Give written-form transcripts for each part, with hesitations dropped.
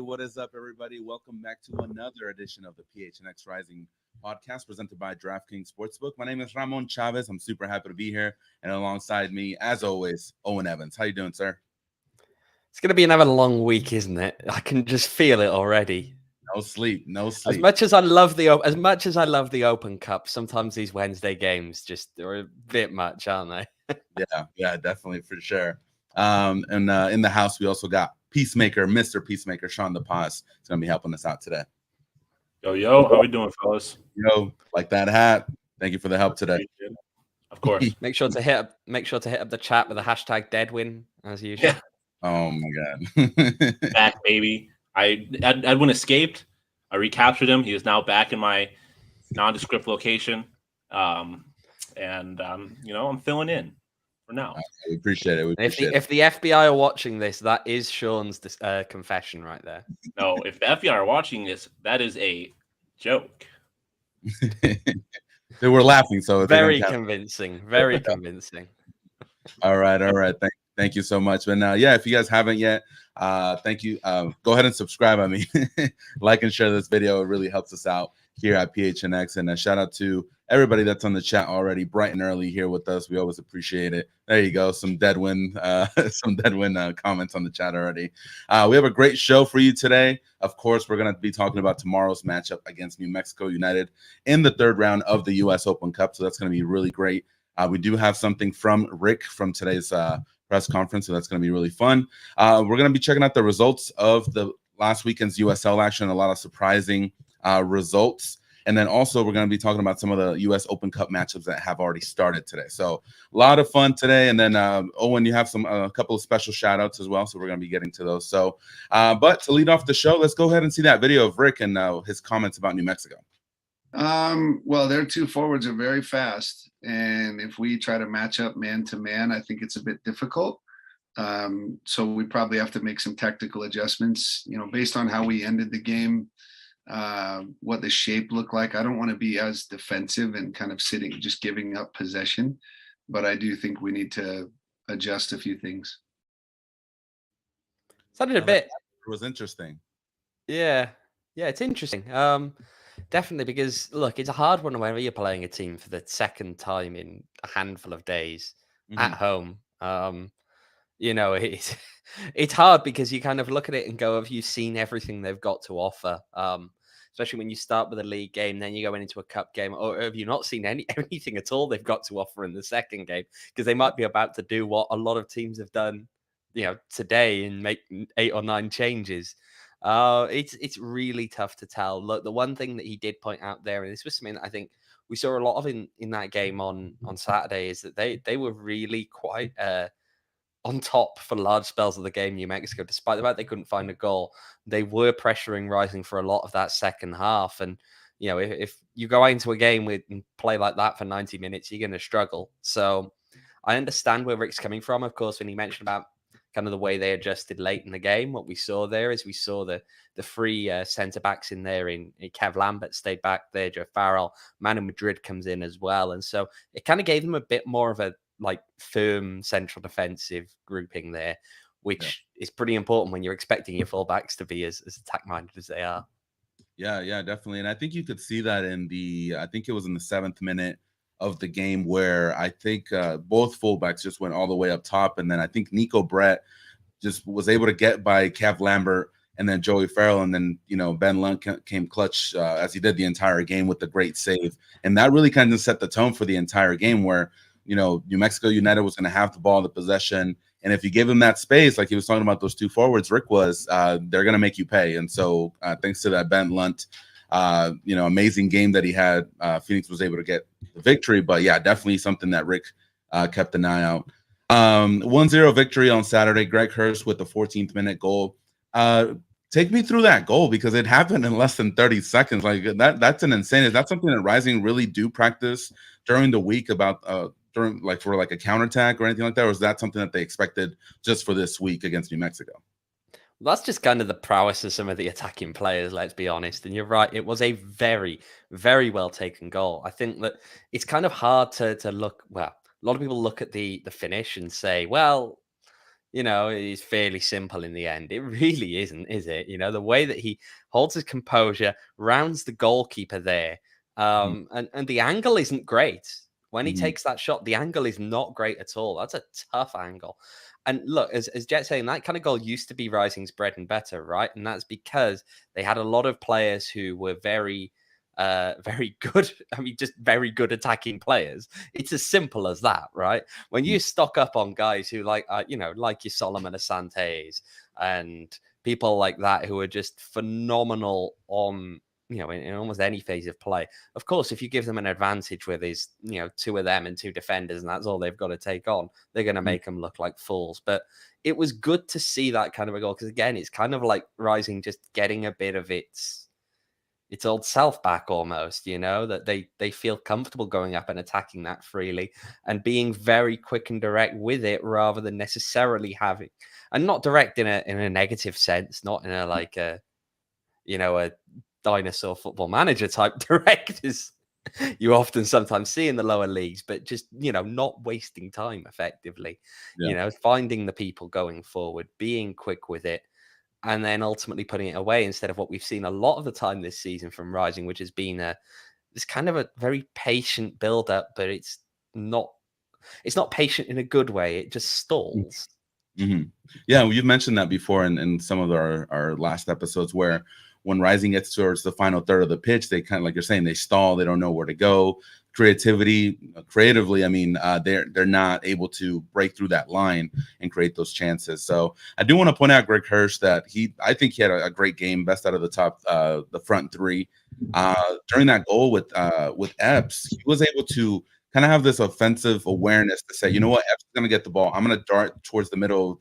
What is up, everybody? Welcome back to another edition of the PHNX Rising podcast presented by DraftKings Sportsbook. My name is Ramon Chavez. I'm super happy to be here. And alongside me, as always, Owen Evans. How you doing, sir? It's going to be another long week, isn't it? I can just feel it already. No sleep. As much as I love the Open Cup, sometimes these Wednesday games just are a bit much, aren't they? Yeah, definitely for sure. And in the house, we also got Peacemaker, Mr. Peacemaker, Sean the Paz. He's gonna be helping us out today. Yo, how we doing, fellas? Yo, like that hat. Thank you for the help today. Of course. Make sure to hit up the chat with the hashtag Deadwin as usual. Yeah. Oh my god. Back, baby. Edwin escaped. I recaptured him. He is now back in my nondescript location. I'm filling in for now. We appreciate it. If the FBI are watching this, that is Sean's confession right there. No, if the FBI are watching this, that is a joke. They were laughing, so very convincing. Very convincing. All right. Thank you so much. And if you guys haven't yet, thank you. Go ahead and subscribe. Like and share this video. It really helps us out here at PHNX. And a shout out to everybody that's on the chat already, bright and early here with us. We always appreciate it. There you go. Some Deadwin comments on the chat already. We have a great show for you today. Of course, we're going to be talking about tomorrow's matchup against New Mexico United in the third round of the U.S. Open Cup. So that's going to be really great. We do have something from Rick from today's press conference, so that's going to be really fun. We're going to be checking out the results of the last weekend's USL action, a lot of surprising results. And then also we're going to be talking about some of the U.S. Open Cup matchups that have already started today. So a lot of fun today. And then, Owen, you have a couple of special shout outs as well. So we're going to be getting to those. So, but to lead off the show, let's go ahead and see that video of Rick and his comments about New Mexico. Well, their two forwards are very fast. And if we try to match up man to man, I think it's a bit difficult. So we probably have to make some tactical adjustments, based on how we ended the game. What the shape looked like. I don't want to be as defensive and kind of just giving up possession, but I do think we need to adjust a few things. Sounded a bit. It was interesting. Yeah, it's interesting. Definitely, because look, it's a hard one whenever you're playing a team for the second time in a handful of days at home. It's hard because you kind of look at it and go, have you seen everything they've got to offer? Especially when you start with a league game, then you're going into a cup game, or have you not seen anything at all they've got to offer in the second game? Because they might be about to do what a lot of teams have done, today and make 8 or 9 changes. It's really tough to tell. Look, the one thing that he did point out there, and this was something that I think we saw a lot of in that game on Saturday, is that they were really quite on top for large spells of the game. New Mexico, despite the fact they couldn't find a goal, they were pressuring Rising for a lot of that second half. And if you go into a game and play like that for 90 minutes, you're going to struggle. So I understand where Rick's coming from. Of course, when he mentioned about kind of the way they adjusted late in the game, what we saw there is we saw the three centre backs in there. In Kev Lambert stayed back there, Joe Farrell, Manu Madrid comes in as well, and so it kind of gave them a bit more of a firm central defensive grouping there, which is pretty important when you're expecting your fullbacks to be as attack minded as they are. Yeah, definitely. And I think you could see that I think it was in the 7th minute of the game where I think both fullbacks just went all the way up top. And then I think Nico Brett just was able to get by Kev Lambert and then Joey Farrell. And then, Ben Lundt came clutch as he did the entire game with the great save. And that really kind of set the tone for the entire game where, New Mexico United was going to have the ball, the possession. And if you give them that space, like he was talking about those two forwards, Rick was, they're going to make you pay. And so thanks to that Ben Lundt, amazing game that he had, Phoenix was able to get the victory. But yeah, definitely something that Rick kept an eye out. 1-0 victory on Saturday. Greg Hurst with the 14th minute goal. Take me through that goal because it happened in less than 30 seconds. Like that's an insane. Is that something that Rising really do practice during the week about for a counterattack or anything like that? Or is that something that they expected just for this week against New Mexico? Well, that's just kind of the prowess of some of the attacking players, let's be honest. And you're right, it was a very, very well taken goal. I think that it's kind of hard to look, well, a lot of people look at the finish and say, well, is fairly simple in the end. It really isn't, is it? The way that he holds his composure, rounds the goalkeeper there, and the angle isn't great. When he takes that shot, the angle is not great at all. That's a tough angle. And look, as Jet's saying, that kind of goal used to be Rising's bread and butter, right? And that's because they had a lot of players who were very good. I mean, just very good attacking players. It's as simple as that, right? When you stock up on guys who like your Solomon Asantes and people like that who are just phenomenal on, in almost any phase of play. Of course, if you give them an advantage where there's, 2 of them and 2 defenders and that's all they've got to take on, they're going to make them look like fools. But it was good to see that kind of a goal because, again, it's kind of like Rising just getting a bit of its old self back almost, that they feel comfortable going up and attacking that freely and being very quick and direct with it rather than necessarily having, and not direct in a negative sense, not in a dinosaur football manager type direct as you often sometimes see in the lower leagues, but just, not wasting time effectively, finding the people going forward, being quick with it, and then ultimately putting it away instead of what we've seen a lot of the time this season from Rising, which has been this kind of a very patient build up, but it's not patient in a good way. It just stalls. Yeah, you've mentioned that before in some of our last episodes where when Rising gets towards the final third of the pitch, they kind of, like you're saying, they stall. They don't know where to go. Creatively, I mean, they're not able to break through that line and create those chances. So I do want to point out Greg Hurst that I think he had a great game, best out of the front 3. During that goal with Epps, he was able to kind of have this offensive awareness to say, you know what, Epps is going to get the ball. I'm going to dart towards the middle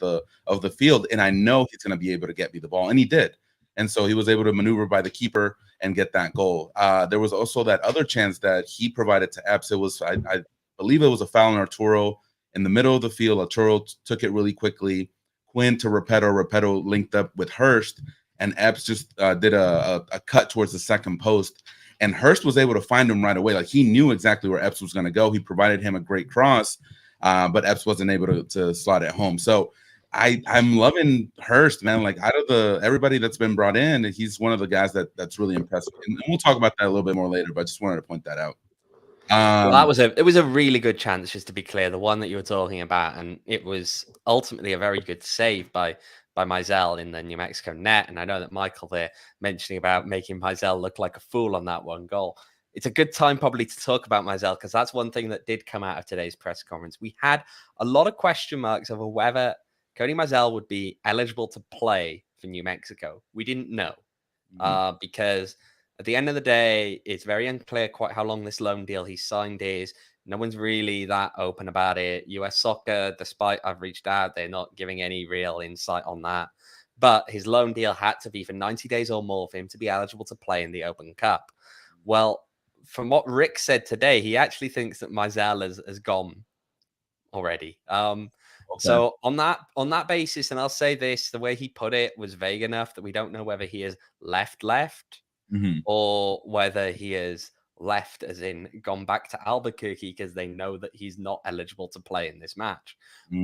of the field, and I know he's going to be able to get me the ball, and he did. And so he was able to maneuver by the keeper and get that goal. There was also that other chance that he provided to Epps. It was, I believe it was a foul on Arturo in the middle of the field. Arturo took it really quickly. Quinn to Repetto. Repetto linked up with Hurst, and Epps just did a cut towards the second post. And Hurst was able to find him right away. Like, he knew exactly where Epps was going to go. He provided him a great cross, but Epps wasn't able to slot it home. So I'm loving Hurst, man. Like, out of everybody that's been brought in, he's one of the guys that's really impressive. And we'll talk about that a little bit more later, but I just wanted to point that out. Well, it was a really good chance, just to be clear, the one that you were talking about, and it was ultimately a very good save by Mizell in the New Mexico net. And I know that Michael there mentioning about making Mizell look like a fool on that one goal. It's a good time probably to talk about Mizell, because that's one thing that did come out of today's press conference. We had a lot of question marks over whether Cody Mizell would be eligible to play for New Mexico. We didn't know because at the end of the day, it's very unclear quite how long this loan deal he signed is. No one's really that open about it. US Soccer, despite I've reached out, they're not giving any real insight on that. But his loan deal had to be for 90 days or more for him to be eligible to play in the Open Cup. Well, from what Rick said today, he actually thinks that Mizell has gone already. Okay. So on that basis, and I'll say this, the way he put it was vague enough that we don't know whether he has left or whether he has left as in gone back to Albuquerque because they know that he's not eligible to play in this match.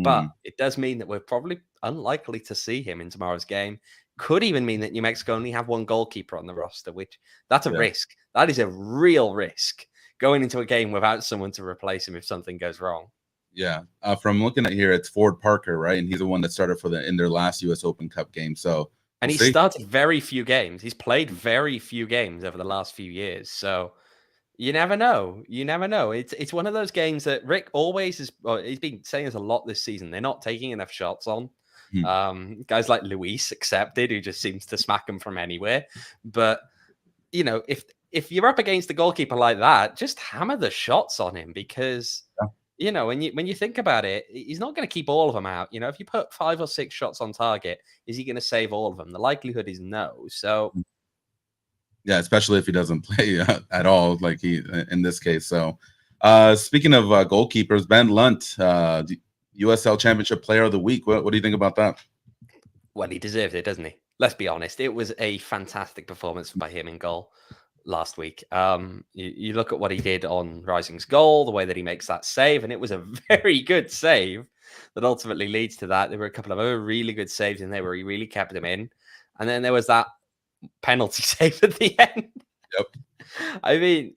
But it does mean that we're probably unlikely to see him in tomorrow's game. Could even mean that New Mexico only have one goalkeeper on the roster, which that's a risk. That is a real risk, going into a game without someone to replace him if something goes wrong. Yeah, from looking at here, it's Ford Parker, right? And he's the one that started in their last U.S. Open Cup game. So, and he started very few games. He's played very few games over the last few years. So, you never know. You never know. It's one of those games that Rick always is. Well, he's been saying this a lot this season. They're not taking enough shots on. Guys like Luis accepted, who just seems to smack them from anywhere. But if you're up against a goalkeeper like that, just hammer the shots on him because. Yeah. When you think about it, he's not going to keep all of them out. If you put 5 or 6 shots on target, is he going to save all of them? The likelihood is no. So, yeah, especially if he doesn't play at all, like he in this case. So, speaking of goalkeepers, Ben Lundt, USL Championship Player of the Week. What do you think about that? Well, he deserved it, doesn't he? Let's be honest. It was a fantastic performance by him in goal last week. You look at what he did on Rising's goal, the way that he makes that save, and it was a very good save. that ultimately leads to that. There were a couple of other really good saves in there where he really kept them in. And then there was that penalty save at the end. Yep. I mean,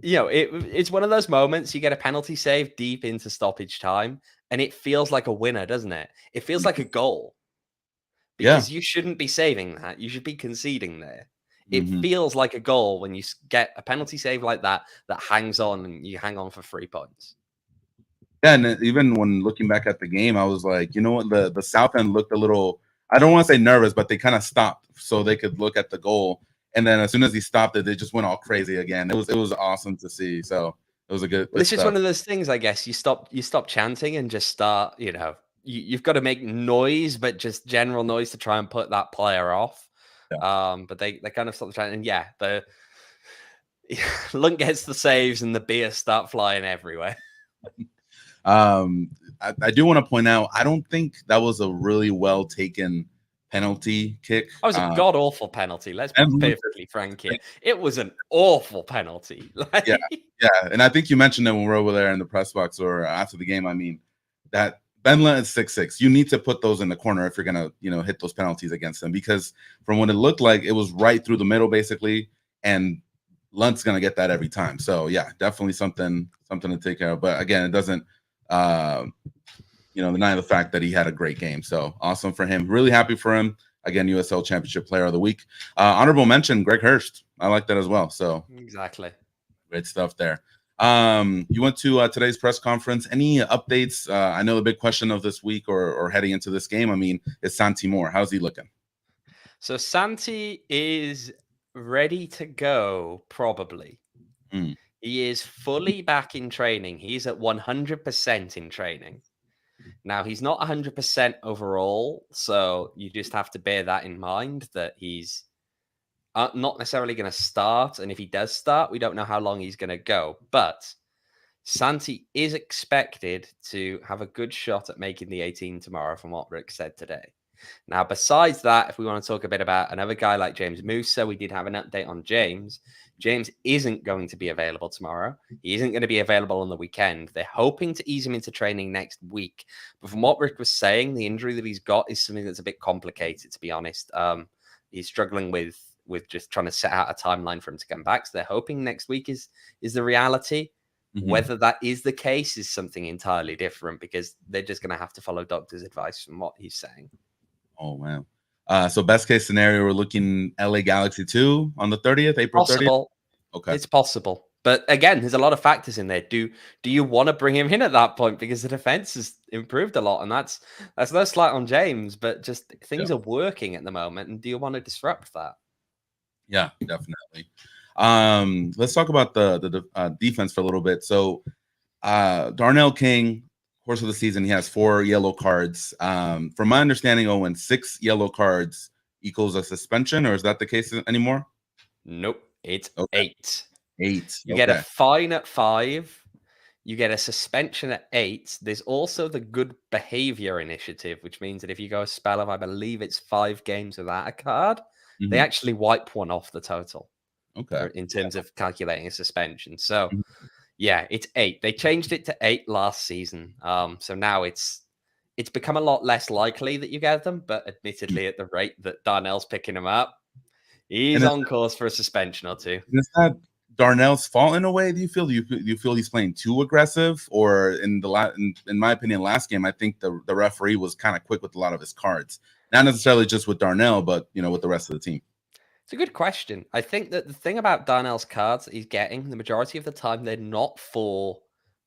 it's one of those moments you get a penalty save deep into stoppage time, and it feels like a winner, doesn't it? It feels like a goal. Because you shouldn't be saving that. You should be conceding there. It feels like a goal when you get a penalty save like that hangs on and you hang on for 3 points. Yeah, and even when looking back at the game, I was like, you know what, the South End looked a little, I don't want to say nervous, but they kind of stopped so they could look at the goal. And then as soon as he stopped it, they just went all crazy again. It was awesome to see. So it was a good. This is one of those things, I guess. You stop chanting and just start. You've got to make noise, but just general noise to try and put that player off. Yeah. But they kind of stop chanting, and the Lundt gets the saves and the beers start flying everywhere. I do want to point out, I don't think that was a really well taken penalty kick. It was a god awful penalty. Let's be perfectly frank here. It was an awful penalty. Yeah, and I think you mentioned it when we were over there in the press box or after the game. I mean, that Ben Lundt is 6'6". You need to put those in the corner if you're gonna, hit those penalties against them, because from what it looked like, it was right through the middle basically, and Lundt's gonna get that every time. So yeah, definitely something to take care of. But again, it doesn't deny the fact that he had a great game. So awesome for him. Really happy for him. Again, USL Championship Player of the Week. Honorable mention, Greg Hurst. I like that as well. So exactly. Great stuff there. You went to today's press conference. Any updates? I know the big question of this week or heading into this game, I mean, is Santi Moar. How's he looking? So Santi is ready to go, probably. He is fully back in training. He's at 100% in training. Now, he's not 100% overall, so you just have to bear that in mind, that he's not necessarily going to start. And if he does start, we don't know how long he's going to go. But Santi is expected to have a good shot at making the 18 tomorrow, from what Rick said today. Now, besides that, if we want to talk a bit about another guy like James Musa, we did have an update on James. James isn't going to be available tomorrow. He isn't going to be available on the weekend. They're hoping to ease him into training next week. But from what Rick was saying, the injury that he's got is something that's a bit complicated, to be honest. He's struggling with just trying to set out a timeline for him to come back. So they're hoping next week is the reality. Whether that is the case is something entirely different, because they're just going to have to follow doctor's advice from what he's saying. Oh, wow. So best case scenario, we're looking LA Galaxy 2 on the 30th, April 30th? Okay. It's possible. But again, there's a lot of factors in there. Do you want to bring him in at that point? Because the defense has improved a lot, and that's no slight on James, but just things are working at the moment. And do you want to disrupt that? Yeah, definitely. Let's talk about the defense for a little bit. So Darnell King, course of the season, he has 4 yellow cards. From my understanding, Owen, 6 yellow cards equals a suspension, or is that the case anymore? Nope, it's 8. 8. You get a fine at 5. You get a suspension at 8. There's also the good behavior initiative, which means that if you go a spell of, I believe it's 5 games without a card, they actually wipe one off the total. Okay. In terms of calculating a suspension. So yeah, it's 8. They changed it to 8 last season. So now it's become a lot less likely that you get them, but admittedly at the rate that Darnell's picking them up, he's on course for a suspension or 2. Is that Darnell's fault in a way? Do you feel he's playing too aggressive? Or in my opinion, last game, I think the referee was kind of quick with a lot of his cards. Not necessarily just with Darnell, but with the rest of the team. It's a good question. I think that the thing about Darnell's cards that he's getting, the majority of the time, they're not for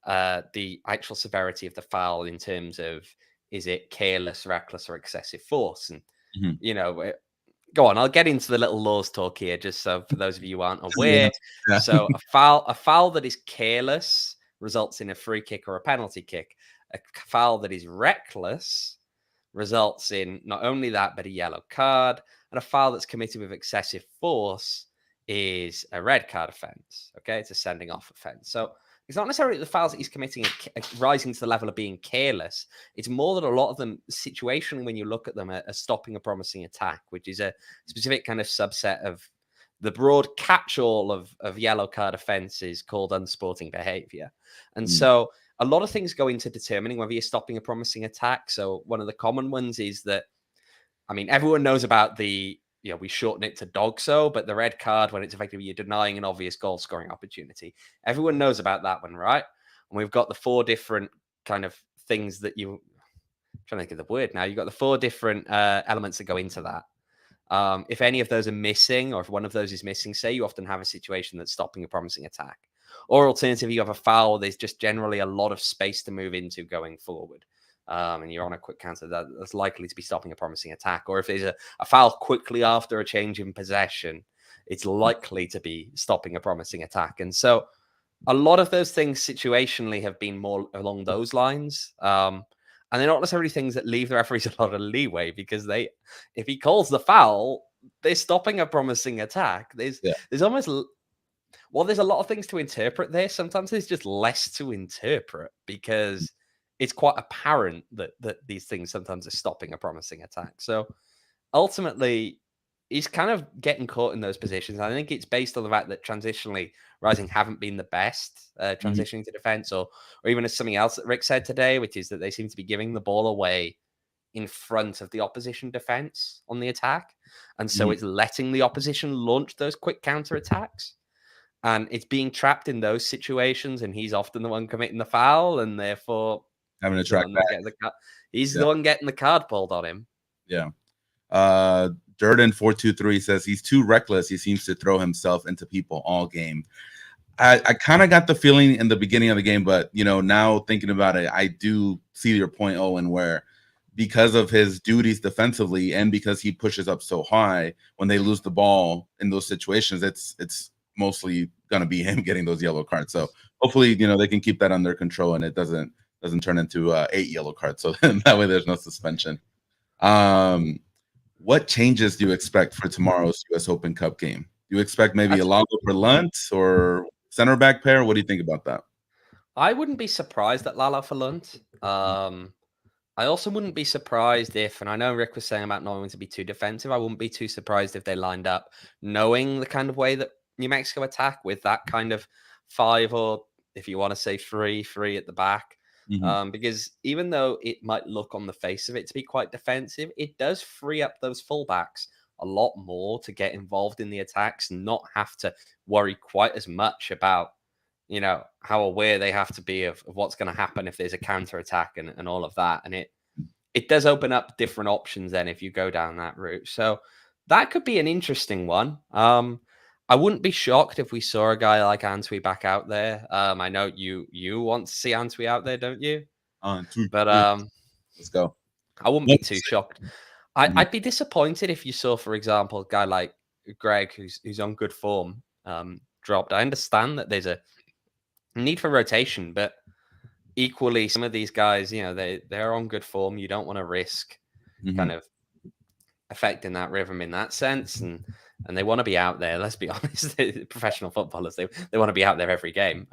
the actual severity of the foul in terms of, is it careless, reckless, or excessive force? And, go on, I'll get into the little laws talk here, just so for those of you who aren't aware. Yeah. So a foul that is careless results in a free kick or a penalty kick. A foul that is reckless results in not only that, but a yellow card. And a foul that's committed with excessive force is a red card offense. Okay, it's a sending off offense. So it's not necessarily the fouls that he's committing are rising to the level of being careless. It's more that a lot of them, situationally, when you look at them, are stopping a promising attack, which is a specific kind of subset of the broad catch-all of yellow card offenses called unsporting behavior. And so a lot of things go into determining whether you're stopping a promising attack. So one of the common ones is that, I mean, everyone knows about the, we shorten it to DOGSO, but the red card when it's effectively you're denying an obvious goal scoring opportunity. Everyone knows about that one, right? And we've got the 4 different kind of things that I'm trying to think of the word now. You've got the 4 different elements that go into that. If any of those are missing, or if one of those is missing, say you often have a situation that's stopping a promising attack. Or alternatively, you have a foul, there's just generally a lot of space to move into going forward. And you're on a quick counter, that's likely to be stopping a promising attack. Or if there's a foul quickly after a change in possession, it's likely to be stopping a promising attack. And so a lot of those things situationally have been more along those lines. And they're not necessarily things that leave the referees a lot of leeway, because if he calls the foul, they're stopping a promising attack. There's almost, there's a lot of things to interpret there. Sometimes there's just less to interpret, because it's quite apparent that these things sometimes are stopping a promising attack. So ultimately, he's kind of getting caught in those positions. I think it's based on the fact that transitionally Rising haven't been the best transitioning to defense, or even as something else that Rick said today, which is that they seem to be giving the ball away in front of the opposition defense on the attack. And so it's letting the opposition launch those quick counter attacks. And it's being trapped in those situations, and he's often the one committing the foul, and therefore having to track back. He's the one getting the card pulled on him. Yeah. Durden423 says he's too reckless. He seems to throw himself into people all game. I kind of got the feeling in the beginning of the game, but now thinking about it, I do see your point, Owen, where because of his duties defensively and because he pushes up so high, when they lose the ball in those situations, it's mostly going to be him getting those yellow cards. So hopefully, they can keep that under control and it doesn't turn into 8 yellow cards. So that way there's no suspension. What changes do you expect for tomorrow's US Open Cup game? Do you expect maybe a Alonso for Lundt or center back pair? What do you think about that? I wouldn't be surprised at Lala for Lundt. I also wouldn't be surprised if, and I know Rick was saying about not wanting to be too defensive, I wouldn't be too surprised if they lined up knowing the kind of way that New Mexico attack with that kind of 5, or if you want to say 3 at the back. Because even though it might look on the face of it to be quite defensive, it does free up those fullbacks a lot more to get involved in the attacks and not have to worry quite as much about, how aware they have to be of what's going to happen if there's a counter attack and all of that. And it does open up different options then if you go down that route. So that could be an interesting one. I wouldn't be shocked if we saw a guy like Antwi back out there. I know you want to see Antwi out there, don't you? But let's go. I wouldn't be too shocked. I'd be disappointed if you saw, for example, a guy like Greg, who's on good form, dropped. I understand that there's a need for rotation, but equally, some of these guys, they're on good form. You don't want to risk kind of affecting that rhythm in that sense, and they want to be out there. Let's be honest, professional footballers, they want to be out there every game.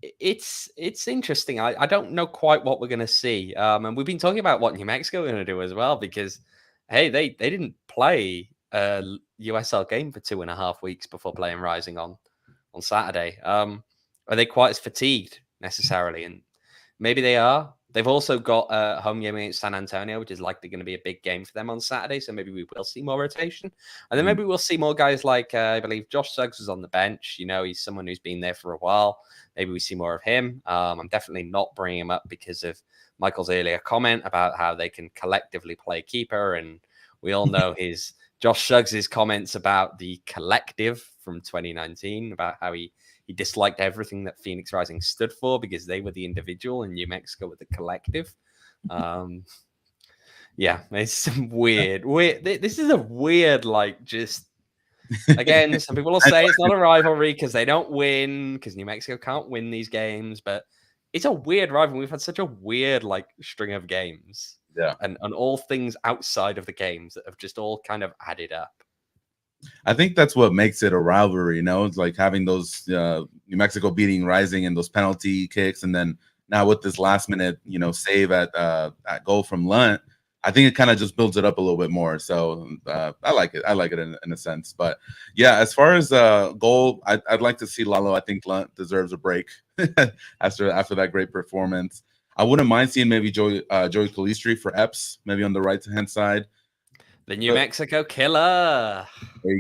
It's interesting. I don't know quite what we're going to see. And we've been talking about what New Mexico are going to do as well, because, hey, they didn't play a USL game for 2.5 weeks before playing Rising on Saturday. Are they quite as fatigued necessarily? And maybe they are. They've also got a home game against San Antonio, which is likely going to be a big game for them on Saturday. So maybe we will see more rotation. And then maybe we'll see more guys like, I believe Josh Suggs was on the bench. He's someone who's been there for a while. Maybe we see more of him. I'm definitely not bringing him up because of Michael's earlier comment about how they can collectively play keeper. And we all know Josh Suggs' comments about the collective from 2019, about how he disliked everything that Phoenix Rising stood for because they were the individual and New Mexico were the collective. Yeah, it's some weird. This is a weird, just again, some people will say it's not a rivalry because they don't win, because New Mexico can't win these games, but it's a weird rivalry. We've had such a weird string of games. Yeah. And all things outside of the games that have just all kind of added up. I think that's what makes it a rivalry, It's like having those New Mexico beating Rising and those penalty kicks, and then now with this last minute, save at goal from Lundt. I think it kind of just builds it up a little bit more. So I like it. I like it in a sense. But yeah, as far as goal, I'd like to see Lalo. I think Lundt deserves a break after that great performance. I wouldn't mind seeing maybe Joey Calistri for Epps, maybe on the right-hand side. The New Mexico killer. There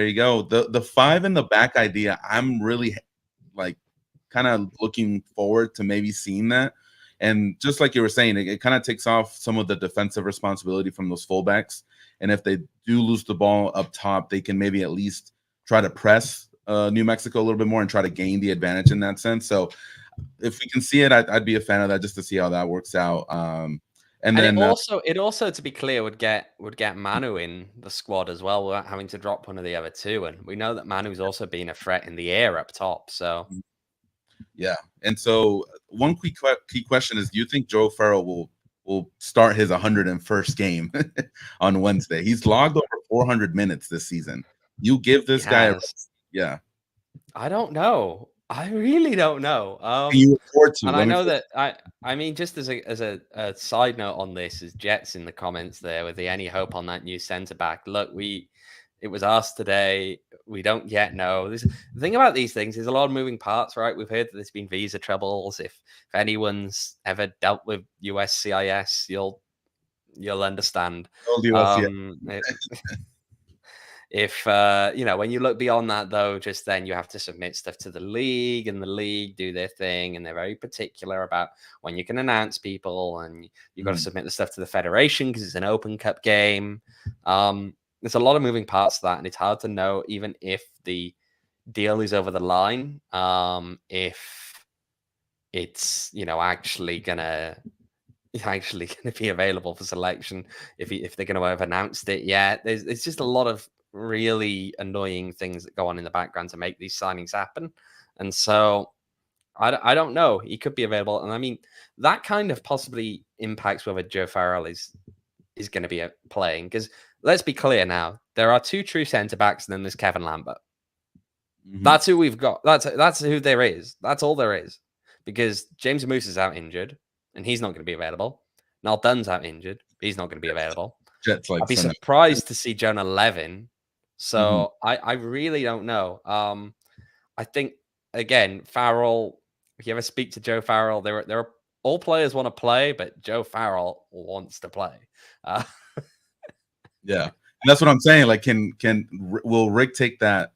you go. The 5 in the back idea, I'm really like kind of looking forward to maybe seeing that. And just like you were saying, it kind of takes off some of the defensive responsibility from those fullbacks. And if they do lose the ball up top, they can maybe at least try to press New Mexico a little bit more and try to gain the advantage in that sense. So if we can see it, I'd be a fan of that just to see how that works out. And then it also, to be clear, would get Manu in the squad as well without having to drop one of the other two. And we know that Manu's also been a threat in the air up top. So yeah. And so one key question is, do you think Joe Farrell will start his 101st game on Wednesday? He's logged over 400 minutes this season. You give this guy yeah. I don't know. I really don't know. You afford to. And I know that I mean, just as a side note on this, is Jets in the comments there with the any hope on that new centre back. Look, it was asked today. We don't yet know. The thing about these things is a lot of moving parts, right? We've heard that there's been visa troubles. If anyone's ever dealt with USCIS, you'll understand. If when you look beyond that, though, just then you have to submit stuff to the league, and the league do their thing, and they're very particular about when you can announce people, and you've got to submit the stuff to the federation because it's an Open Cup game. There's a lot of moving parts to that, and it's hard to know even if the deal is over the line, if it's actually gonna be available for selection, if they're going to have announced it yet. There's just a lot of really annoying things that go on in the background to make these signings happen, and so I don't know. He could be available, and I mean that kind of possibly impacts whether Joe Farrell is going to be playing, because let's be clear now, there are two true centre backs, and then there's Kevin Lambert. Mm-hmm. That's who we've got. That's who there is. That's all there is, because James Moose is out injured, and he's not going to be available. Noel Dunn's out injured. He's not going to be available. I'd be surprised to see Jonah Levin. So I really don't know. I think, again, Farrell, if you ever speak to Joe Farrell, there are all players want to play, but Joe Farrell wants to play. Yeah. And that's what I'm saying. Like, will Rick take that,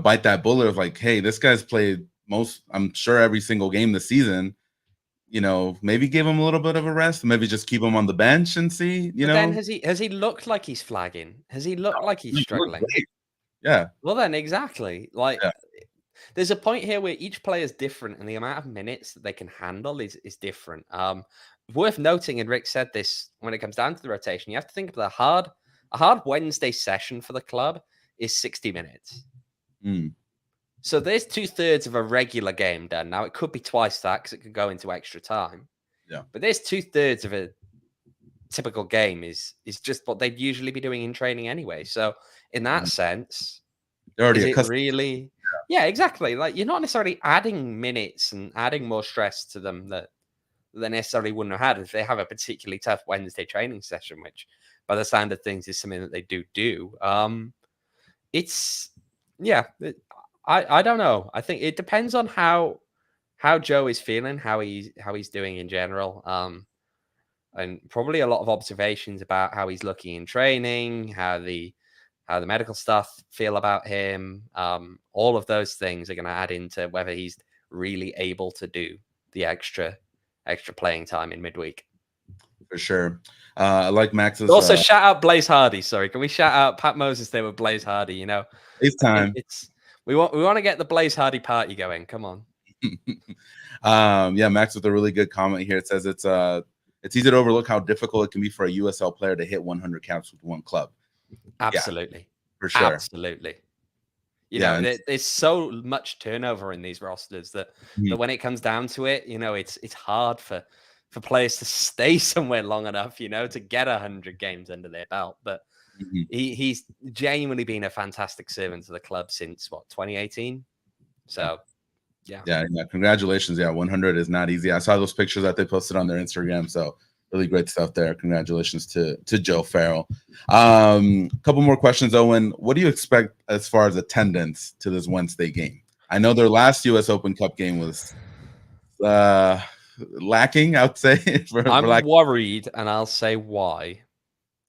bite that bullet of like, hey, this guy's played I'm sure every single game this season. Maybe give him a little bit of a rest, maybe just keep him on the bench and see, Then has he looked like he's flagging? Has he looked like he's struggling? Yeah. Well, then exactly. There's a point here where each player is different, and the amount of minutes that they can handle is different. Worth noting, and Rick said this, when it comes down to the rotation, you have to think of a hard Wednesday session for the club is 60 minutes. So there's 2/3 of a regular game done. Now, it could be twice that because it could go into extra time. Yeah. But there's 2/3 of a typical game is just what they'd usually be doing in training anyway. So in that sense, they're already really... Yeah, exactly. Like, you're not necessarily adding minutes and adding more stress to them that they necessarily wouldn't have had if they have a particularly tough Wednesday training session, which by the sound of things is something that they do. I don't know. I think it depends on how Joe is feeling, how he's doing in general, and probably a lot of observations about how he's looking in training, how the medical staff feel about him. All of those things are going to add into whether he's really able to do the extra playing time in midweek. For sure. Like Max's. Also, shout out Blaze Hardy. Sorry, can we shout out Pat Moses there with Blaze Hardy? It's time. We want to get the Blaze Hardy party going. Come on. Yeah, Max with a really good comment here. It says it's easy to overlook how difficult it can be for a USL player to hit 100 caps with one club. Absolutely. Yeah, for sure. Absolutely. There's so much turnover in these rosters that when it comes down to it, it's hard for players to stay somewhere long enough, to get 100 games under their belt. But he's genuinely been a fantastic servant to the club since 2018. So yeah. Congratulations. Yeah, 100 is not easy. I saw those pictures that they posted on their Instagram. So Really great stuff there. Congratulations to Joe Farrell. A couple more questions, Owen. What do you expect as far as attendance to this Wednesday game? I know their last U.S. Open Cup game was lacking, I would say. I'm worried, and I'll say why.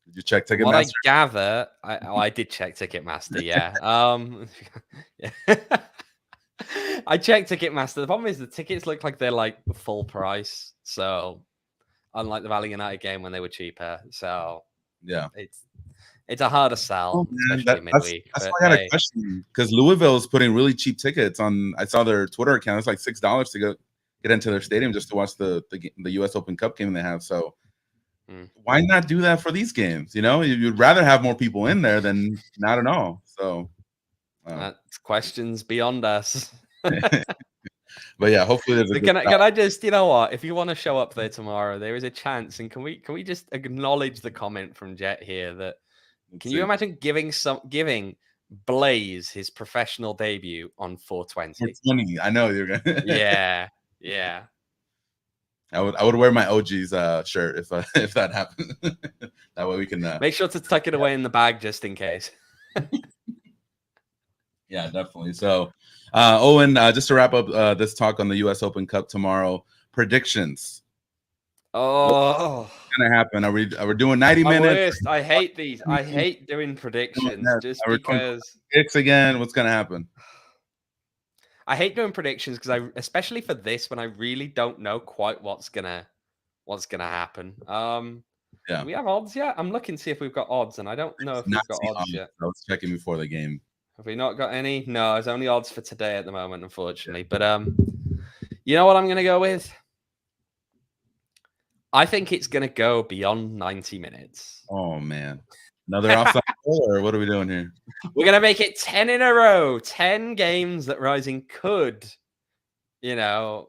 Did you check Ticketmaster? What I gather, I did check Ticketmaster, yeah. I checked Ticketmaster. The problem is the tickets look like they're like full price. So unlike the Valley United game when they were cheaper. So yeah, it's a harder sell, especially midweek. That's why I had a question, because Louisville is putting really cheap tickets on. I saw their Twitter account. It's like $6 to get into their stadium just to watch the U.S. Open Cup game they have. So why not do that for these games? You know, you'd rather have more people in there than not at all. So that's questions beyond us. But yeah, hopefully there's a can I just, you know what, if you want to show up there tomorrow, there is a chance. And can we just acknowledge the comment from Jet here that you imagine giving Blaze his professional debut on 420? 420. I know you're gonna. Yeah. I would wear my OG's shirt if that happened. That way we can make sure to tuck it away in the bag just in case. Yeah, definitely. So, Owen, just to wrap up this talk on the U.S. Open Cup tomorrow, predictions. What's gonna happen? Are we doing 90 minutes? Worst. I hate these. I hate doing predictions just because picks again. What's gonna happen? I hate doing predictions because especially for this, when I really don't know quite what's gonna happen. Yeah. Do we have odds yet? I'm looking to see if we've got odds, and I don't know if we've got odds yet. I was checking before the game. Have we not got any? No, there's only odds for today at the moment, unfortunately. But you know what I'm gonna go with? I think it's gonna go beyond 90 minutes. Oh man. Another offside goal, or what are we doing here? We're going to make it 10 in a row. 10 games that Rising could, go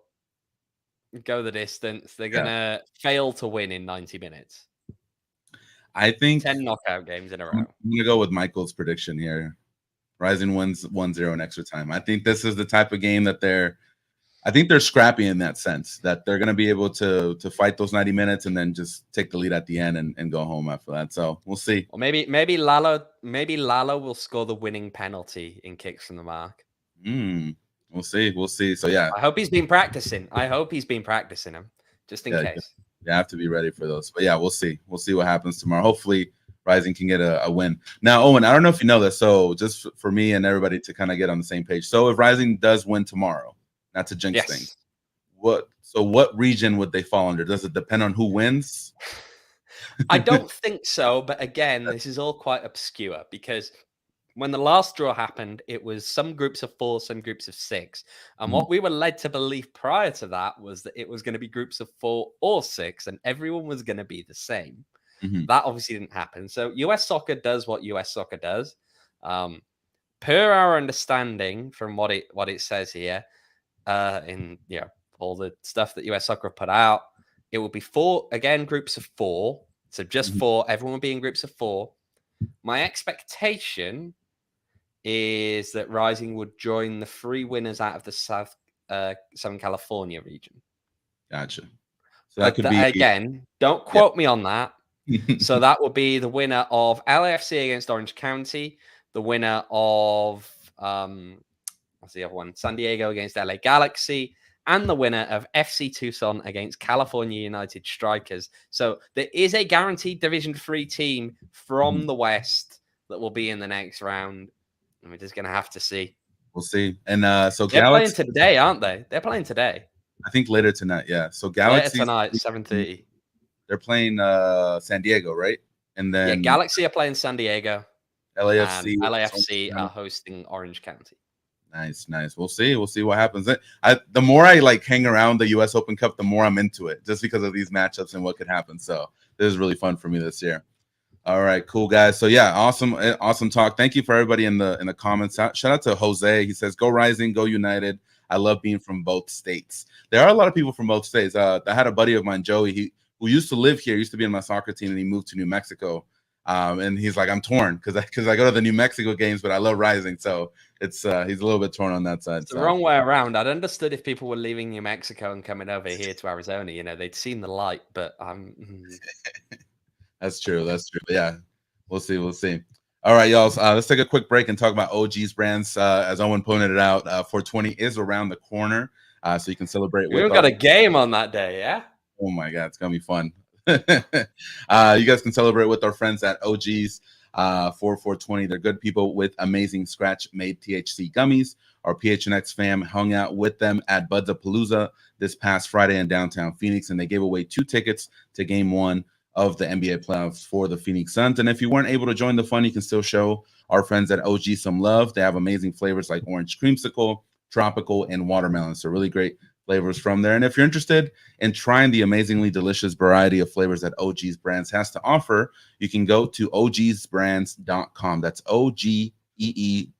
the distance. They're going to fail to win in 90 minutes. I think 10 knockout games in a row. I'm going to go with Michael's prediction here. Rising wins 1-0 in extra time. I think this is the type of game that they're scrappy in that sense, that they're going to be able to fight those 90 minutes and then just take the lead at the end and go home after that. So we'll see. Or maybe Lalo will score the winning penalty in kicks from the mark. We'll see. So yeah, I hope he's been practicing. Them just in case. You have to be ready for those. But yeah, we'll see. We'll see what happens tomorrow. Hopefully Rising can get a win. Now, Owen, I don't know if you know this, so just for me and everybody to kind of get on the same page. So if Rising does win tomorrow, not to jinx things, what region would they fall under? Does it depend on who wins? I don't think so, but again, this is all quite obscure because when the last draw happened, it was some groups of 4, some groups of 6. And what we were led to believe prior to that was that it was going to be groups of 4 or 6 and everyone was going to be the same. That obviously didn't happen. So US Soccer does what US Soccer does. Per our understanding from what it says here, in all the stuff that US Soccer have put out, it will be 4 again, groups of 4. So just 4, everyone will be in groups of 4. My expectation is that Rising would join the 3 winners out of the Southern California region. Gotcha. So that could be again. Don't quote me on that. So that will be the winner of LAFC against Orange County, the winner of what's the other one? San Diego against LA Galaxy, and the winner of FC Tucson against California United Strikers. So there is a guaranteed Division 3 team from the West that will be in the next round. And we're just going to have to see. We'll see. And so they're playing today, aren't they? They're playing today. I think later tonight, yeah. So Galaxy tonight, 7:30. They're playing San Diego, right? And then Galaxy are playing San Diego. LAFC are hosting Orange County. Nice. We'll see what happens. The more I hang around the US Open Cup, the more I'm into it, just because of these matchups and what could happen. So this is really fun for me this year. All right, cool guys. So yeah, awesome talk. Thank you for everybody in the comments. Shout out to Jose. He says, "Go Rising, go United. I love being from both states." There are a lot of people from both states. I had a buddy of mine, Joey, who used to live here, used to be in my soccer team, and he moved to New Mexico. And he's like, "I'm torn because I go to the New Mexico games, but I love Rising." So It's he's a little bit torn on that side. It's the wrong way around. I'd understood if people were leaving New Mexico and coming over here to Arizona. You know, they'd seen the light, but That's true. That's true. But yeah, we'll see. We'll see. All right, y'all. Let's take a quick break and talk about OG's brands. As Owen pointed it out, 420 is around the corner, so you can celebrate. We've got a game on that day, yeah? Oh my God, it's gonna be fun. You guys can celebrate with our friends at OG's for 420. They're good people with amazing scratch-made THC gummies. Our PHNX fam hung out with them at Buds-A-Palooza this past Friday in downtown Phoenix, and they gave away 2 tickets to Game 1 of the NBA playoffs for the Phoenix Suns. And if you weren't able to join the fun, you can still show our friends at OG some love. They have amazing flavors like orange creamsicle, tropical, and watermelon. So really great flavors from there. And if you're interested in trying the amazingly delicious variety of flavors that OG's Brands has to offer, you can go to ogsbrands.com. That's OGEEZ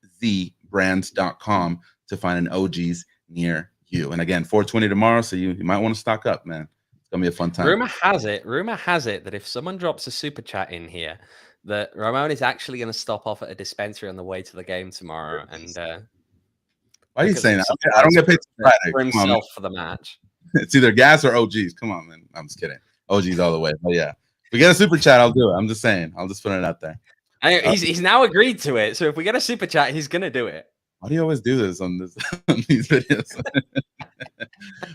brands.com to find an OG's near you. And again, 420 tomorrow, so you might want to stock up, man. Gonna be a fun time. Rumor has it that if someone drops a super chat in here, that Ramon is actually going to stop off at a dispensary on the way to the game tomorrow. And why are you saying that? I don't get paid Friday for himself for the match. It's either gas or OGs. Come on, man. I'm just kidding. OGs all the way. But yeah, if we get a super chat, I'll do it. I'm just saying. I'll just put it out there. He's now agreed to it. So if we get a super chat, he's gonna do it. Why do you always do this on these videos?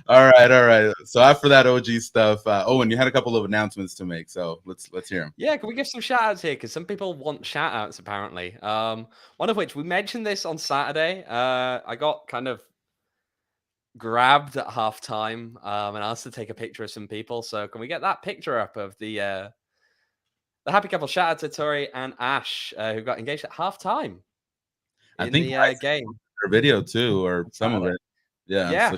All right. So after that OG stuff, Owen, you had a couple of announcements to make, so let's hear them. Yeah, can we give some shout outs here? Because some people want shout outs apparently. One of which we mentioned this on Saturday. I got kind of grabbed at halftime and asked to take a picture of some people. So can we get that picture up of the happy couple? Shout out to Tori and Ash who got engaged at halftime. I think the game. Their video too, or some of it. Yeah.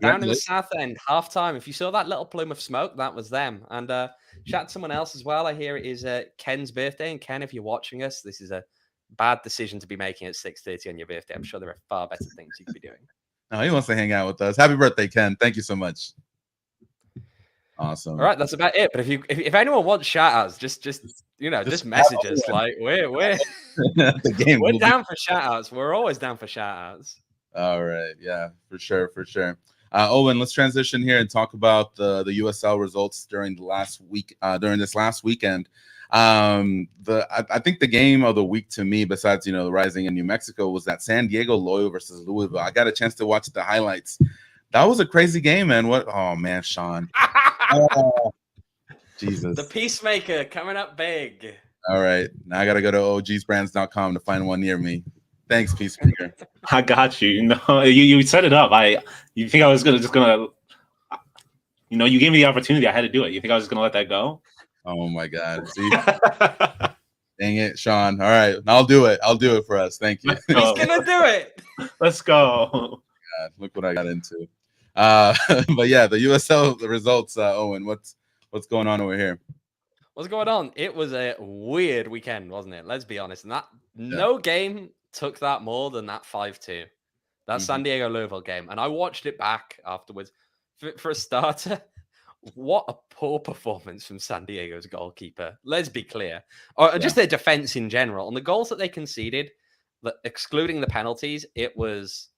Down in the south end, halftime. If you saw that little plume of smoke, that was them. And shout out to someone else as well. I hear it is Ken's birthday. And Ken, if you're watching us, this is a bad decision to be making at 6:30 on your birthday. I'm sure there are far better things you could be doing. No, he wants to hang out with us. Happy birthday, Ken. Thank you so much. Awesome. All right, that's about it. But if anyone wants shout outs, just message us. Like we're the game. We're down for shout outs. We're always down for shout outs. All right. Yeah, for sure. Owen, let's transition here and talk about the USL results during the last week, during this last weekend. I think the game of the week to me, besides the Rising in New Mexico, was that San Diego Loyal versus Louisville. I got a chance to watch the highlights. That was a crazy game, man. Oh man, Sean. Oh, Jesus. The Peacemaker coming up big. All right. Now I got to go to ogsbrands.com to find one near me. Thanks, Peacemaker. I got you. No, you set it up. You think I was gonna you gave me the opportunity. I had to do it. You think I was gonna let that go? Oh my God. See? Dang it, Sean. All right. I'll do it. I'll do it for us. Thank you. He's gonna do it. Let's go. God, look what I got into. But yeah, the USL results, Owen, what's going on over here? What's going on? It was a weird weekend, wasn't it? Let's be honest. And no game took that more than that 5-2. That San Diego Louisville game. And I watched it back afterwards. For a starter, what a poor performance from San Diego's goalkeeper. Let's be clear. Or just their defense in general. And the goals that they conceded, excluding the penalties, it was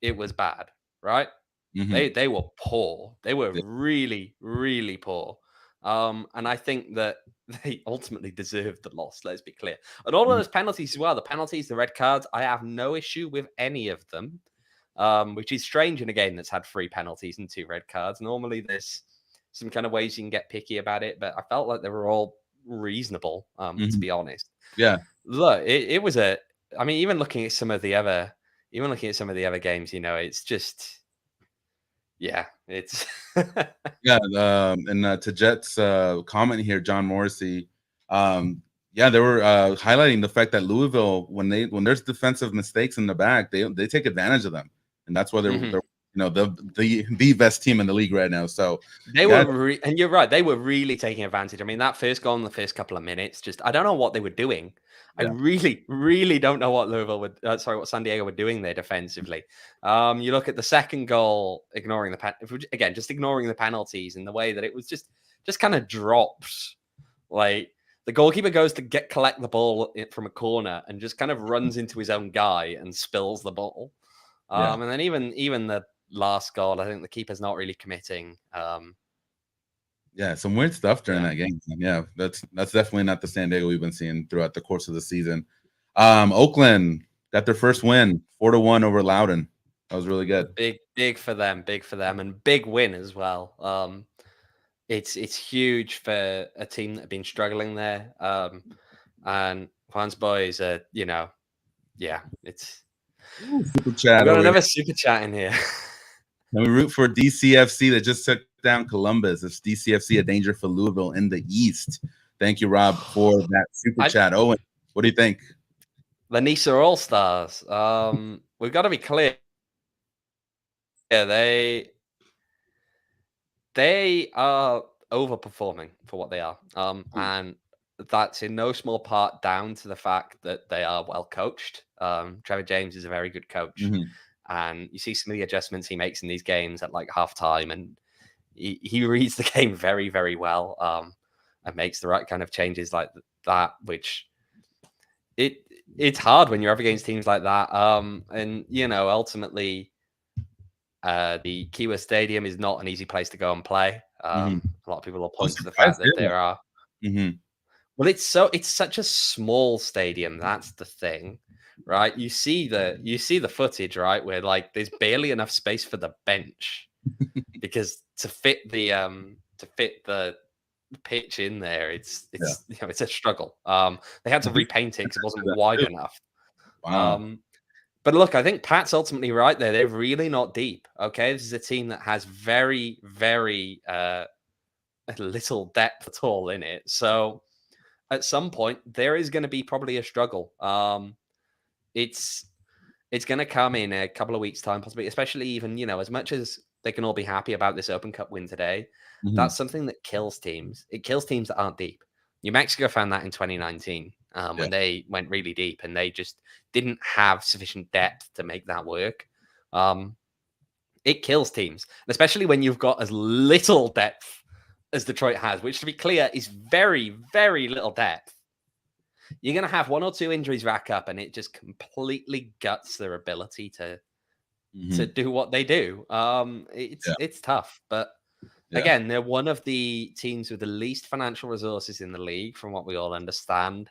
bad, right? Mm-hmm. They were poor. They were really, really poor. And I think that they ultimately deserved the loss, let's be clear. And all of those penalties as well, the penalties, the red cards, I have no issue with any of them, which is strange in a game that's had 3 penalties and 2 red cards. Normally there's some kind of ways you can get picky about it, but I felt like they were all reasonable, to be honest. Yeah. Look, it was even looking at some of the other games, it's just... Yeah, it's and to Jet's comment here, John Morrissey, they were highlighting the fact that Louisville, when there's defensive mistakes in the back, they take advantage of them, and that's why they're the best team in the league right now. So they were, and you're right, they were really taking advantage. I mean, that first goal in the first couple of minutes, I don't know what they were doing. I really, really don't know what what San Diego were doing there defensively. You look at the second goal, ignoring the penalties in the way that it was just kind of dropped. Like The goalkeeper goes to collect the ball from a corner and just kind of runs into his own guy and spills the ball. And then even the last goal, I think the keeper's not really committing. Yeah, some weird stuff during that game. Yeah, that's definitely not the San Diego we've been seeing throughout the course of the season. Oakland got their first win, 4-1 over Loudoun. That was really good. Big for them, and big win as well. It's huge for a team that have been struggling there. And Juan's boys are, it's super chat. I've got another super chat in here. And we root for DCFC that just took down Columbus. It's DCFC a danger for Louisville in the East. Thank you, Rob, for that super chat. Owen, what do you think? The Nisa All-Stars. We've got to be clear. Yeah, they are overperforming for what they are. And that's in no small part down to the fact that they are well coached. Trevor James is a very good coach. And you see some of the adjustments he makes in these games at like halftime, and he reads the game very, very well, and makes the right kind of changes like that, which it's hard when you're up against teams like that. And, ultimately, the Kiwa Stadium is not an easy place to go and play. A lot of people will point to the fact that there are. Well, it's such a small stadium. That's the thing, right? You see the footage, right, where like there's barely enough space for the bench because to fit the pitch in there, it's it's a struggle. They had to repaint it because it wasn't wide enough. Wow. But look, I think Pat's ultimately right there. They're really not deep. Okay, this is a team that has very, very little depth at all in it. So at some point, there is going to be probably a struggle. It's going to come in a couple of weeks' time, possibly, especially even, as much as they can all be happy about this Open Cup win today, that's something that kills teams. It kills teams that aren't deep. New Mexico found that in 2019 when they went really deep and they just didn't have sufficient depth to make that work. It kills teams, and especially when you've got as little depth as Detroit has, which, to be clear, is very, very little depth. You're going to have one or two injuries rack up, and it just completely guts their ability to do what they do. It's tough, but again, they're one of the teams with the least financial resources in the league, from what we all understand,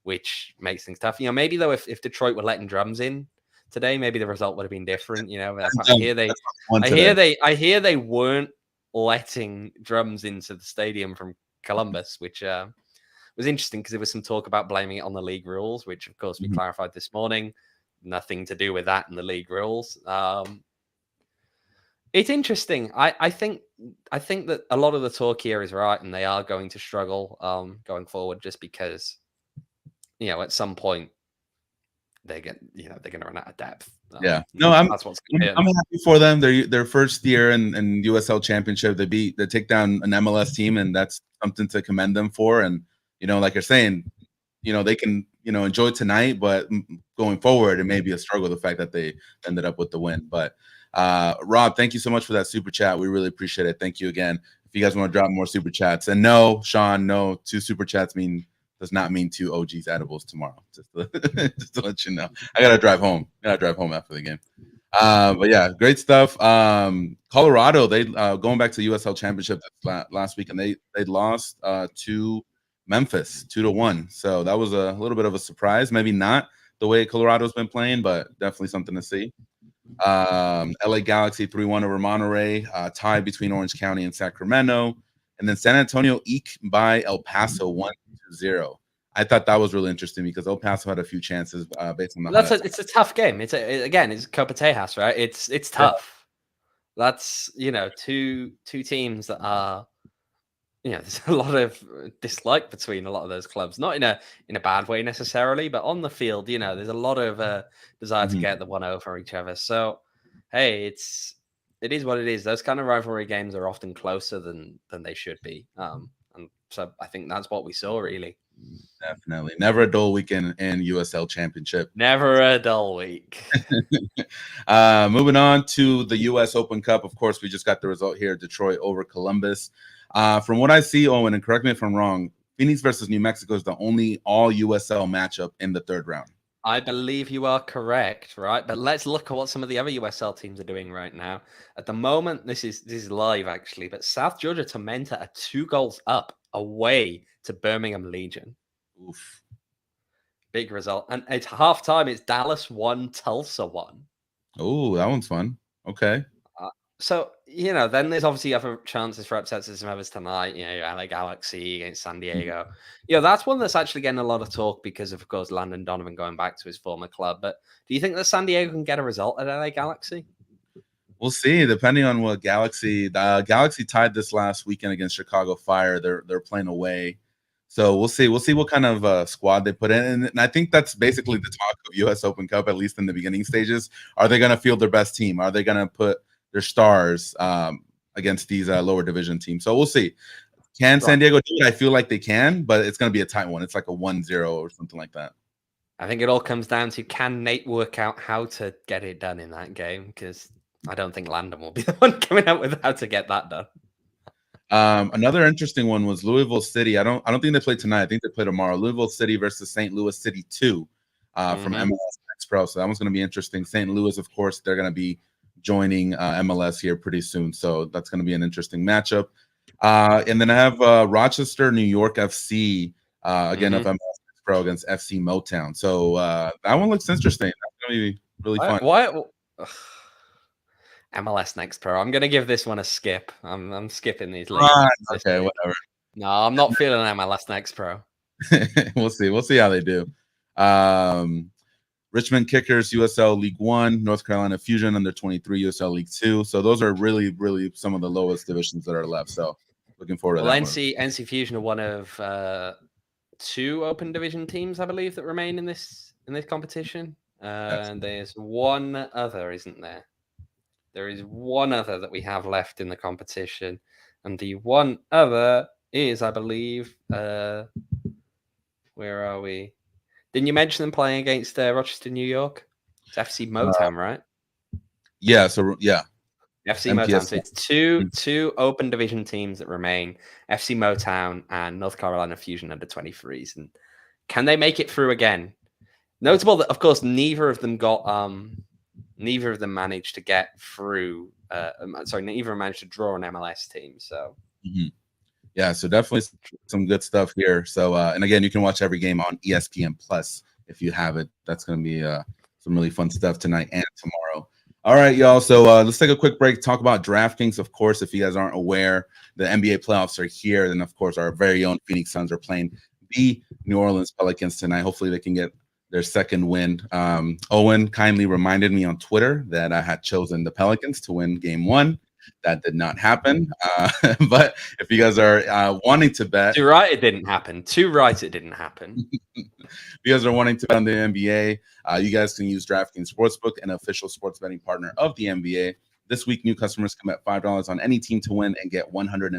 which makes things tough. Maybe though, if Detroit were letting drums in today, maybe the result would have been different. I hear they weren't letting drums into the stadium from Columbus, which was interesting because there was some talk about blaming it on the league rules, which of course we clarified this morning. Nothing to do with that in the league rules. It's interesting. I think that a lot of the talk here is right, and they are going to struggle going forward, just because at some point they're going to run out of depth. I'm happy for them. Their first year in USL Championship, they take down an MLS team, and that's something to commend them for. And like you're saying, they can enjoy tonight, but going forward, it may be a struggle. The fact that they ended up with the win, but Rob, thank you so much for that super chat. We really appreciate it. Thank you again. If you guys want to drop more super chats, and no, Sean, no, 2 super chats does not mean 2 OG's edibles tomorrow. Just to let you know, I gotta drive home. After the game. But yeah, great stuff. Colorado, they going back to the USL Championship last week, and they lost to Memphis 2-1. So that was a little bit of a surprise. Maybe not the way Colorado's been playing, but definitely something to see. LA Galaxy 3-1 over Monterey, tied between Orange County and Sacramento, and then San Antonio eked by El Paso 1-0. I thought that was really interesting because El Paso had a few chances based on the. It's a tough game. It's Copa Tejas, right? It's tough. Yeah. That's two teams that are. There's a lot of dislike between a lot of those clubs, not in a bad way necessarily, but on the field, there's a lot of desire to get the one over each other. So, hey, it is what it is. Those kind of rivalry games are often closer than they should be. And so I think that's what we saw, really. Definitely. Never a dull week in USL Championship. Never a dull week. Moving on to the US Open Cup. Of course, we just got the result here, Detroit over Columbus. From what I see, Owen, and correct me if I'm wrong, Phoenix versus New Mexico is the only all USL matchup in the third round. I believe you are correct, right? But let's look at what some of the other USL teams are doing right now. At the moment, this is live actually, but South Georgia Tormenta are 2 goals up away to Birmingham Legion. Oof. Big result. And it's halftime. It's Dallas 1, Tulsa 1. Oh, that one's fun. Okay. So, then there's obviously other chances for upsets of some others tonight. LA Galaxy against San Diego. That's one that's actually getting a lot of talk because of course, Landon Donovan going back to his former club. But do you think that San Diego can get a result at LA Galaxy? We'll see, depending on what Galaxy tied this last weekend against Chicago Fire. They're playing away. So we'll see. We'll see what kind of squad they put in. And I think that's basically the talk of US Open Cup, at least in the beginning stages. Are they going to field their best team? Are they going to put their stars against these lower division teams? So we'll see. Can San Diego do it? I feel like they can, but it's going to be a tight one. It's like a 1-0 or something like that. I think it all comes down to, can Nate work out how to get it done in that game? Because I don't think Landon will be the one coming out with how to get that done. Another interesting one was Louisville City. I don't think they played tonight. I think they play tomorrow. Louisville City versus St. Louis City 2 from MLS Next Pro. So that one's going to be interesting. St. Louis, of course, they're going to be joining MLS here pretty soon. So that's going to be an interesting matchup. And then I have Rochester, New York FC, again, of MLS Next Pro against FC Motown. So that one looks interesting. That's going to be really fun. Why? MLS Next Pro. I'm going to give this one a skip. I'm skipping these leagues. Okay, whatever. No, I'm not feeling MLS Next Pro. We'll see. We'll see how they do. Richmond Kickers, USL League 1, North Carolina Fusion under 23, USL League 2. So those are really, really some of the lowest divisions that are left. So looking forward to that. NC Fusion are one of 2 open division teams, I believe, that remain in this competition. And there's one other, isn't there? There is one other that we have left in the competition, and the one other is, I believe, where are we? Didn't you mention them playing against Rochester, New York? It's FC Motown, right? Yeah. So yeah, FC Motown. So it's two open division teams that remain: FC Motown and North Carolina Fusion under 23s. And can they make it through again? Notable that, of course, neither of them managed to get through. Neither managed to draw an MLS team. So, yeah, so definitely some good stuff here. So, and again, you can watch every game on ESPN Plus if you have it. That's going to be some really fun stuff tonight and tomorrow. All right, y'all. So let's take a quick break. Talk about DraftKings. Of course, if you guys aren't aware, the NBA playoffs are here. Then, of course, our very own Phoenix Suns are playing the New Orleans Pelicans tonight. Hopefully, they can get their second win. Owen kindly reminded me on Twitter that I had chosen the Pelicans to win game 1. That did not happen. But if you guys are wanting to bet. Too right, it didn't happen. Too right, it didn't happen. If you guys are wanting to bet on the NBA, you guys can use DraftKings Sportsbook, an official sports betting partner of the NBA. This week, new customers can bet $5 on any team to win and get $150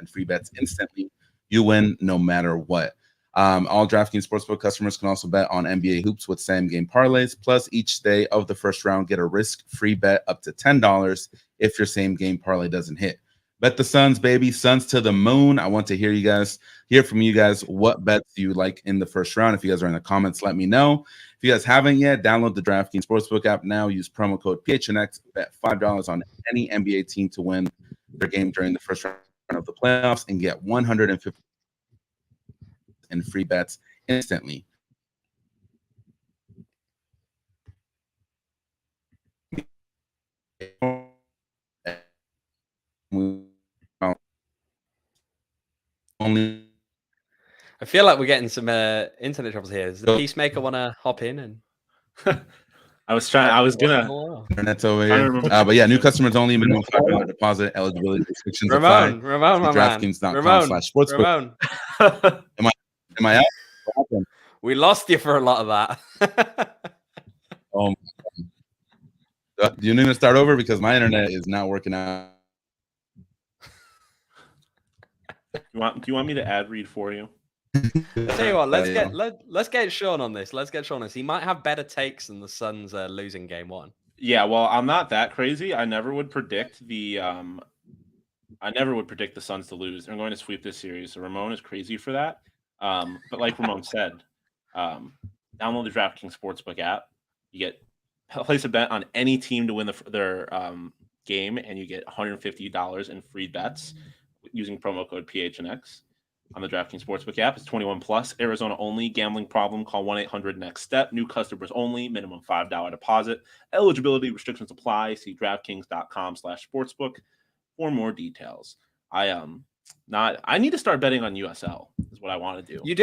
in free bets instantly. You win no matter what. All DraftKings Sportsbook customers can also bet on NBA hoops with same-game parlays. Plus, each day of the first round, get a risk-free bet up to $10 if your same-game parlay doesn't hit. Bet the Suns, baby. Suns to the moon. I want to hear from you guys. What bets do you like in the first round? If you guys are in the comments, let me know. If you guys haven't yet, download the DraftKings Sportsbook app now. Use promo code PHNX. Bet $5 on any NBA team to win their game during the first round of the playoffs and get $150 in free bets instantly. I feel like we're getting some internet troubles here. Does the Peacemaker want to hop in? And I was gonna. Internet's over here. But yeah, new customers only, minimum $5 deposit, eligibility restrictions apply. Ramon, DraftKings.com/sportsbook. Am I out? What happened? We lost you for a lot of that. Do you need to start over because my internet is not working out? Do you want me to ad read for you? I'll tell you what, let's get Sean on this. Let's get Sean on this. He might have better takes than the Suns losing game 1. Yeah, well, I'm not that crazy. I never would predict the I never would predict the Suns to lose. They're going to sweep this series. So Ramon is crazy for that. But like Ramon said, download the DraftKings Sportsbook app. You get place a bet on any team to win their game, and you get $150 in free bets using promo code PHNX on the DraftKings Sportsbook app. It's 21 plus, Arizona only. Gambling problem? Call 1-800-NEXT-STEP. New customers only. Minimum $5 deposit. Eligibility restrictions apply. See DraftKings.com/sportsbook for more details. I need to start betting on USL is what I want to do. You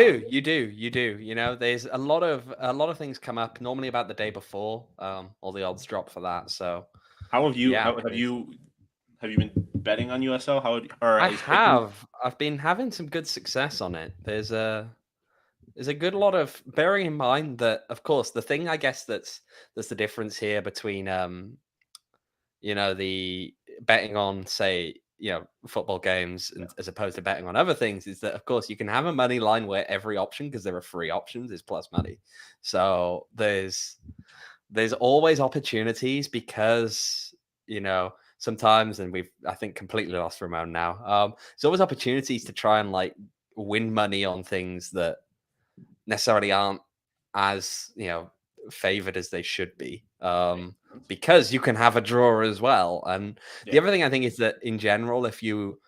do. You know, there's a lot of things come up normally about the day before. All the odds drop for that. So how have you yeah, have you been betting on USL? I've been having some good success on it. There's a good lot of, bearing in mind that, of course, the thing I guess that's the difference here between you know, the betting on, say, you know, football games as opposed to betting on other things is that, of course, you can have a money line where every option, because there are free options, is plus money. So there's always opportunities because, you know, sometimes, and I think completely lost Ramon now. There's always opportunities to try and like win money on things that necessarily aren't as, you know, favored as they should be. Because you can have a draw as well. And the other thing I think is that in general, if you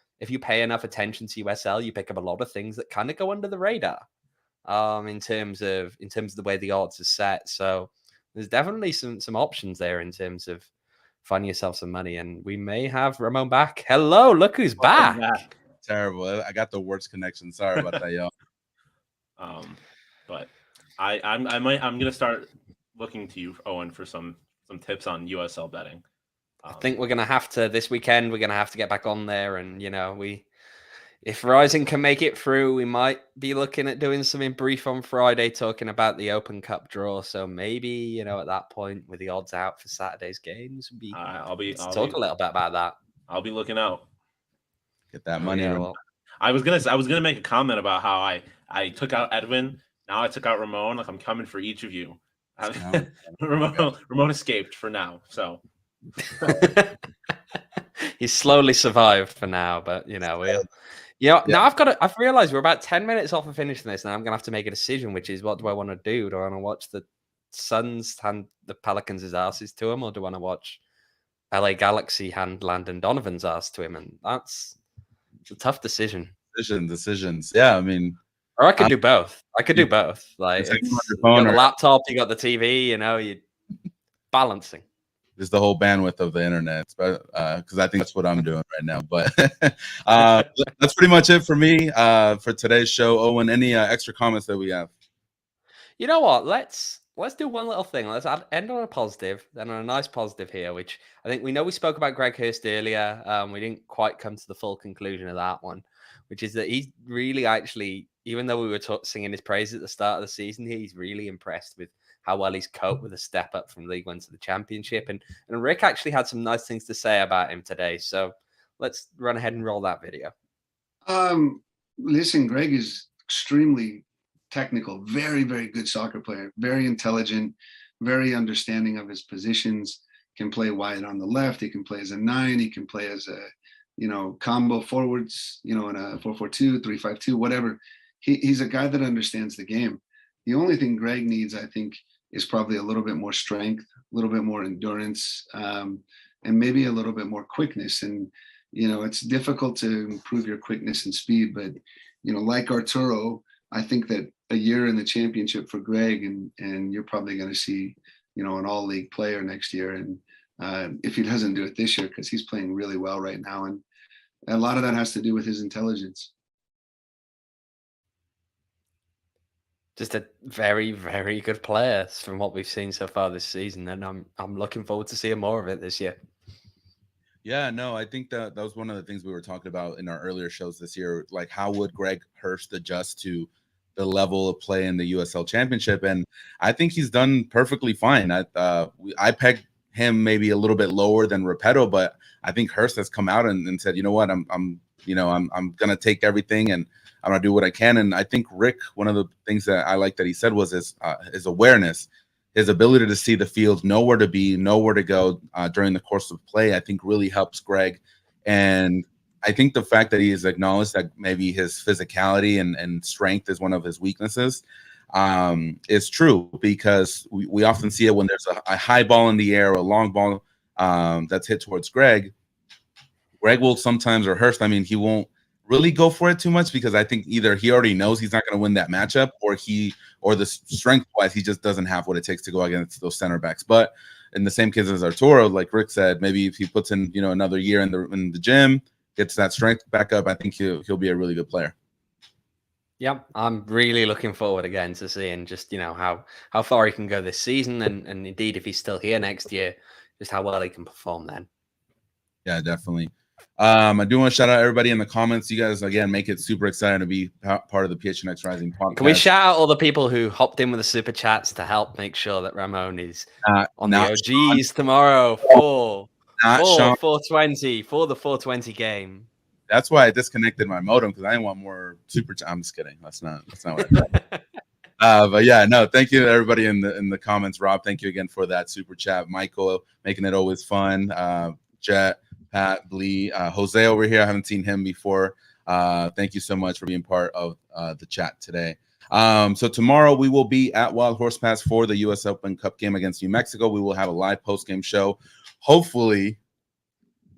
pay enough attention to USL, you pick up a lot of things that kind of go under the radar. In terms of the way the odds are set. So there's definitely some options there in terms of finding yourself some money. And we may have Ramon back. Hello, look who's back. Terrible. I got the worst connection. Sorry about that, y'all. But I'm gonna start looking to you, Owen, for some tips on USL betting. I think we're gonna have to this weekend. We're gonna have to get back on there, and you know, if Rising can make it through, we might be looking at doing something brief on Friday, talking about the Open Cup draw. So maybe, you know, at that point, with the odds out for Saturday's games, I'll talk a little bit about that. I'll be looking out. Get that money. Yeah, well, I was gonna make a comment about how I took out Edwin. Now I took out Ramon. Like, I'm coming for each of you. Ramon escaped for now, so he's slowly survived for now. But you know, now I've realized we're about 10 minutes off of finishing this. Now I'm gonna have to make a decision, which is, what do I want to do? Do I want to watch the Suns hand the Pelicans' asses to him, or do I want to watch LA Galaxy hand Landon Donovan's ass to him? And it's a tough decision. Decisions. Yeah, I mean. Or I could do both. Like, you got the laptop, you got the TV, you know, you balancing. There's the whole bandwidth of the internet, because I think that's what I'm doing right now. But that's pretty much it for me for today's show. Owen, any extra comments that we have? You know what? Let's do one little thing. Let's end on a positive, then on a nice positive here, which I think we spoke about Greg Hurst earlier. We didn't quite come to the full conclusion of that one, which is that he's really actually, even though we were singing his praise at the start of the season, he's really impressed with how well he's coped with a step up from League One to the Championship. And Rick actually had some nice things to say about him today. So let's run ahead and roll that video. Listen, Greg is extremely technical, very, very good soccer player, very intelligent, very understanding of his positions, can play wide on the left. He can play as a 9. He can play as a, you know, combo forwards, you know, in a 4-4-2, 3-5-2, whatever. He's a guy that understands the game. The only thing Greg needs, I think, is probably a little bit more strength, a little bit more endurance, and maybe a little bit more quickness. And, you know, it's difficult to improve your quickness and speed, but, you know, like Arturo, I think that a year in the championship for Greg, and you're probably going to see, you know, an all-league player next year. And if he doesn't do it this year, because he's playing really well right now, and a lot of that has to do with his intelligence. Just a very, very good player from what we've seen so far this season, and I'm looking forward to seeing more of it this year. Yeah, no, I think that was one of the things we were talking about in our earlier shows this year. Like, how would Greg Hurst adjust to the level of play in the USL Championship? And I think he's done perfectly fine. I pegged him maybe a little bit lower than Repetto, but I think Hurst has come out and said, you know what, I'm gonna take everything and I'm gonna do what I can. And I think Rick, one of the things that I like that he said was his awareness, his ability to see the field, know where to be, know where to go during the course of play, I think really helps Greg. And I think the fact that he has acknowledged that maybe his physicality and strength is one of his weaknesses is true, because we often see it when there's a high ball in the air or a long ball that's hit towards Greg. Greg will sometimes, or Hurst, I mean, he won't really go for it too much, because I think either he already knows he's not going to win that matchup, or the strength wise, he just doesn't have what it takes to go against those center backs. But in the same case as Arturo, like Rick said, maybe if he puts in, another year in the gym, gets that strength back up, I think he'll be a really good player. Yeah, I'm really looking forward again to seeing just, how far he can go this season, and indeed, if he's still here next year, just how well he can perform then. Yeah, definitely. I do want to shout out everybody in the comments. You guys, again, make it super exciting to be part of the PHNX Rising podcast. Can we shout out all the people who hopped in with the super chats to help make sure that Ramon is on the OGs Sean. Tomorrow for 420 for the 420 game? That's why I disconnected my modem, because I didn't want more super chat. I'm just kidding. That's not what I thought. But yeah, no, thank you to everybody in the comments. Rob, thank you again for that super chat. Michael, making it always fun. Jet, Pat, Blee, Jose over here. I haven't seen him before. Thank you so much for being part of the chat today. So tomorrow we will be at Wild Horse Pass for the U.S. Open Cup game against New Mexico. We will have a live post-game show, hopefully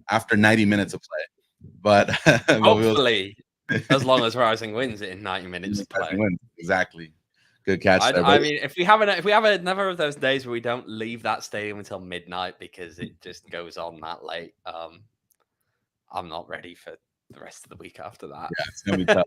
after 90 minutes of play. But hopefully, as long as Rising wins it in 90 minutes of play. Exactly. Good catch. I mean, if we have another of those days where we don't leave that stadium until midnight because it just goes on that late, I'm not ready for the rest of the week after that. Yeah, it's gonna be tough.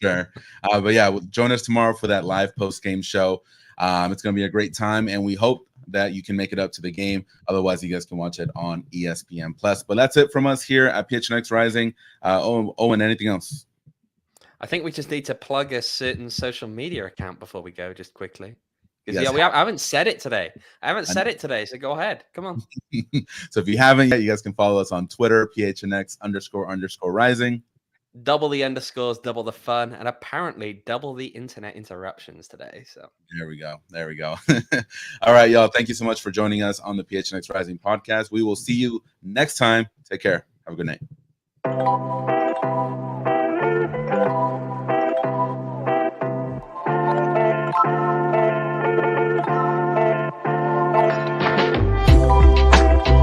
Sure. But yeah, join us tomorrow for that live post-game show. It's gonna be a great time, and we hope that you can make it up to the game. Otherwise, you guys can watch it on ESPN Plus. But that's it from us here at PHNX Rising. Owen, anything else? I think we just need to plug a certain social media account before we go, just quickly. Yes. I haven't said it today. So go ahead. Come on. So if you haven't yet, you guys can follow us on Twitter, PHNX__rising. Double the underscores, double the fun, and apparently double the internet interruptions today. So there we go. All right, y'all. Thank you so much for joining us on the PHNX Rising podcast. We will see you next time. Take care. Have a good night.